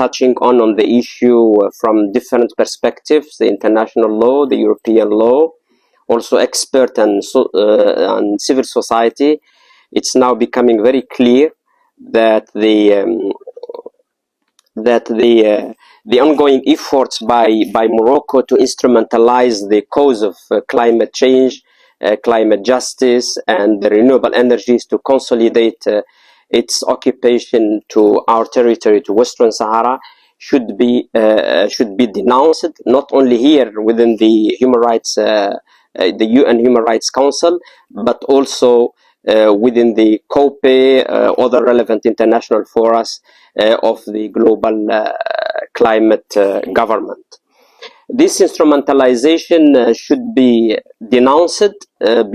touching on the issue from different perspectives, the international law, the European law, also expert and civil society. It's now becoming very clear that the ongoing efforts by Morocco to instrumentalize the cause of climate change, climate justice, and the renewable energies to consolidate its occupation to our territory, to Western Sahara, should be denounced, not only here within the human rights, the UN Human Rights Council, but also within the COPE, other relevant international forums of the global climate government. This instrumentalization should be denounced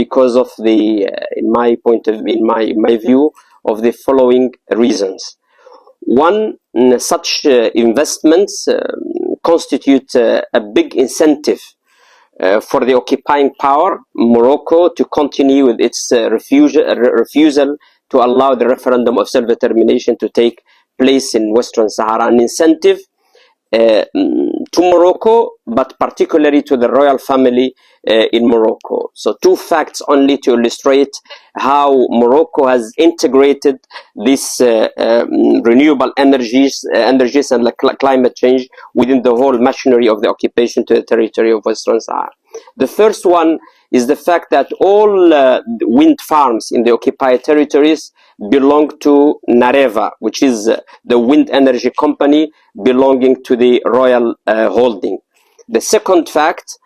because of the, in my view, of the following reasons. One, such investments constitute a big incentive for the occupying power, Morocco, to continue with its refusal to allow the referendum of self-determination to take place in Western Sahara. An incentive to Morocco, but particularly to the royal family in Morocco. So two facts only to illustrate how Morocco has integrated this renewable energies and climate change within the whole machinery of the occupation to the territory of Western Sahara. The first one is the fact that all wind farms in the occupied territories belong to Nareva, which is the wind energy company belonging to the royal holding. The second fact,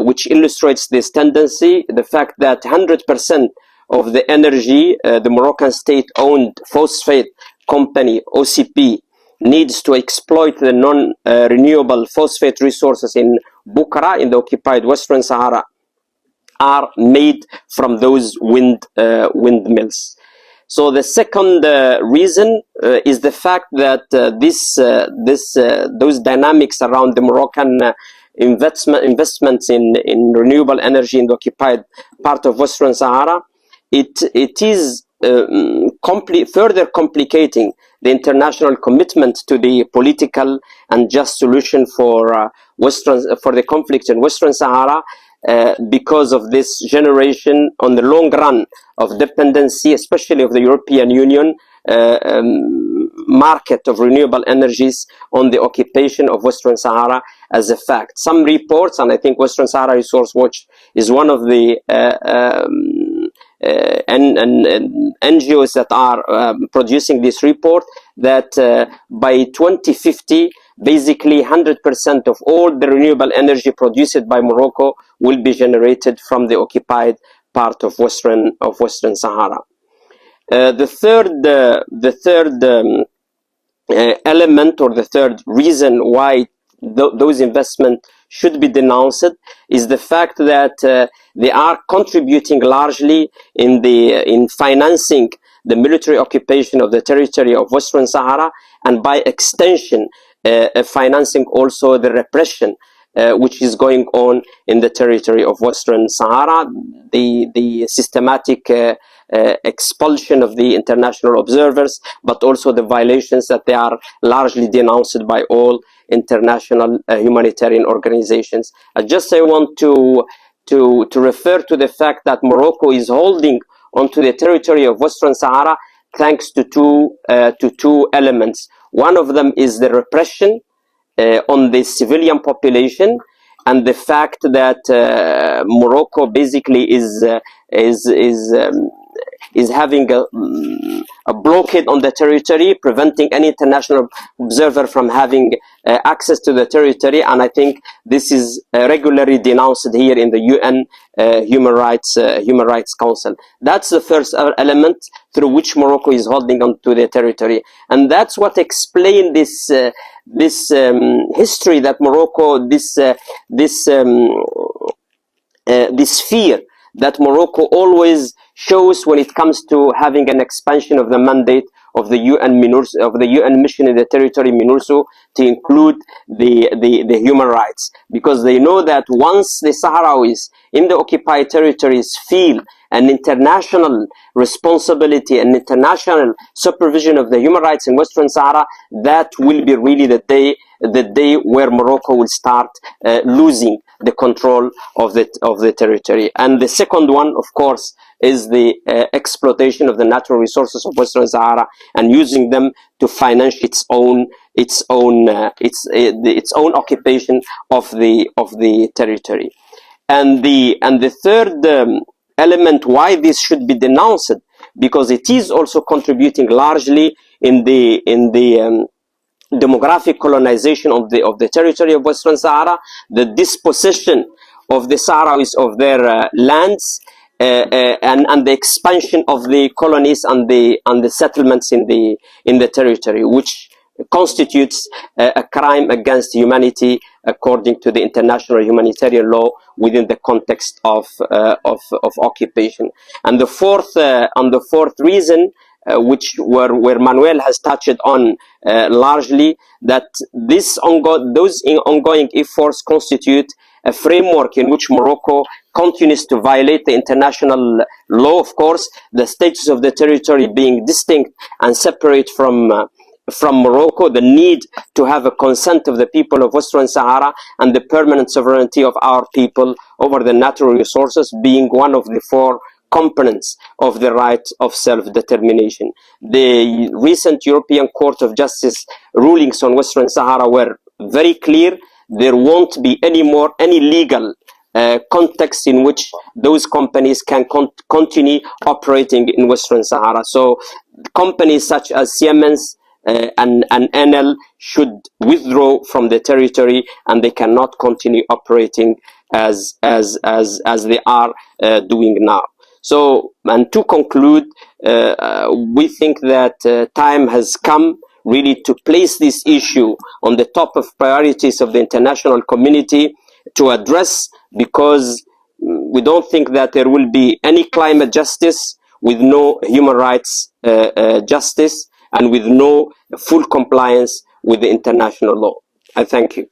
which illustrates this tendency, the fact that 100% of the energy the Moroccan state-owned phosphate company, OCP, needs to exploit the non-renewable phosphate resources in Bukra, in the occupied Western Sahara, are made from those windmills. So the second reason is the fact that those dynamics around the Moroccan investments in renewable energy in the occupied part of Western Sahara, it is further complicating the international commitment to the political and just solution for the conflict in Western Sahara, because of this generation on the long run of dependency, especially of the European Union market of renewable energies on the occupation of Western Sahara as a fact. Some reports, and I think Western Sahara Resource Watch is one of the NGOs that are producing this report, that by 2050, basically 100% of all the renewable energy produced by Morocco will be generated from the occupied part of Western Sahara. The third element, or the third reason why those investments should be denounced, is the fact that they are contributing largely in financing the military occupation of the territory of Western Sahara, and by extension financing also the repression which is going on in the territory of Western Sahara, the systematic expulsion of the international observers, but also the violations that they are largely denounced by all international humanitarian organizations. I want to refer to the fact that Morocco is holding onto the territory of Western Sahara thanks to two elements. One of them is the repression on the civilian population, and the fact that Morocco basically is having a blockade on the territory, preventing any international observer from having access to the territory. And I think this is regularly denounced here in the UN Human Rights Council. That's the first element through which Morocco is holding on to the territory, and that's what explains this history that Morocco, this fear that Morocco always shows when it comes to having an expansion of the mandate of the UN mission in the territory MINURSO to include the human rights, because they know that once the Sahrawis in the occupied territories feel an international responsibility and international supervision of the human rights in Western Sahara, that will be really the day where Morocco will start losing the control of the territory. And the second one, of course, is the exploitation of the natural resources of Western Sahara and using them to finance its own occupation of the territory. And the third element why this should be denounced, because it is also contributing largely in the demographic colonization of the territory of Western Sahara, the dispossession of the Sahrawis of their lands, and the expansion of the colonies and the settlements in the territory, which constitutes a crime against humanity according to the international humanitarian law within the context of occupation. And the fourth reason, where Manuel has touched on largely, that those ongoing efforts constitute a framework in which Morocco continues to violate the international law, of course, the status of the territory being distinct and separate from Morocco, the need to have a consent of the people of Western Sahara, and the permanent sovereignty of our people over the natural resources being one of the four components of the right of self-determination. The recent European Court of Justice rulings on Western Sahara were very clear. There won't be any legal context in which those companies can continue operating in Western Sahara. So companies such as Siemens and NL should withdraw from the territory, and they cannot continue operating as they are doing now. So, and to conclude, we think that time has come really to place this issue on the top of priorities of the international community to address, because we don't think that there will be any climate justice with no human rights justice and with no full compliance with the international law. I thank you.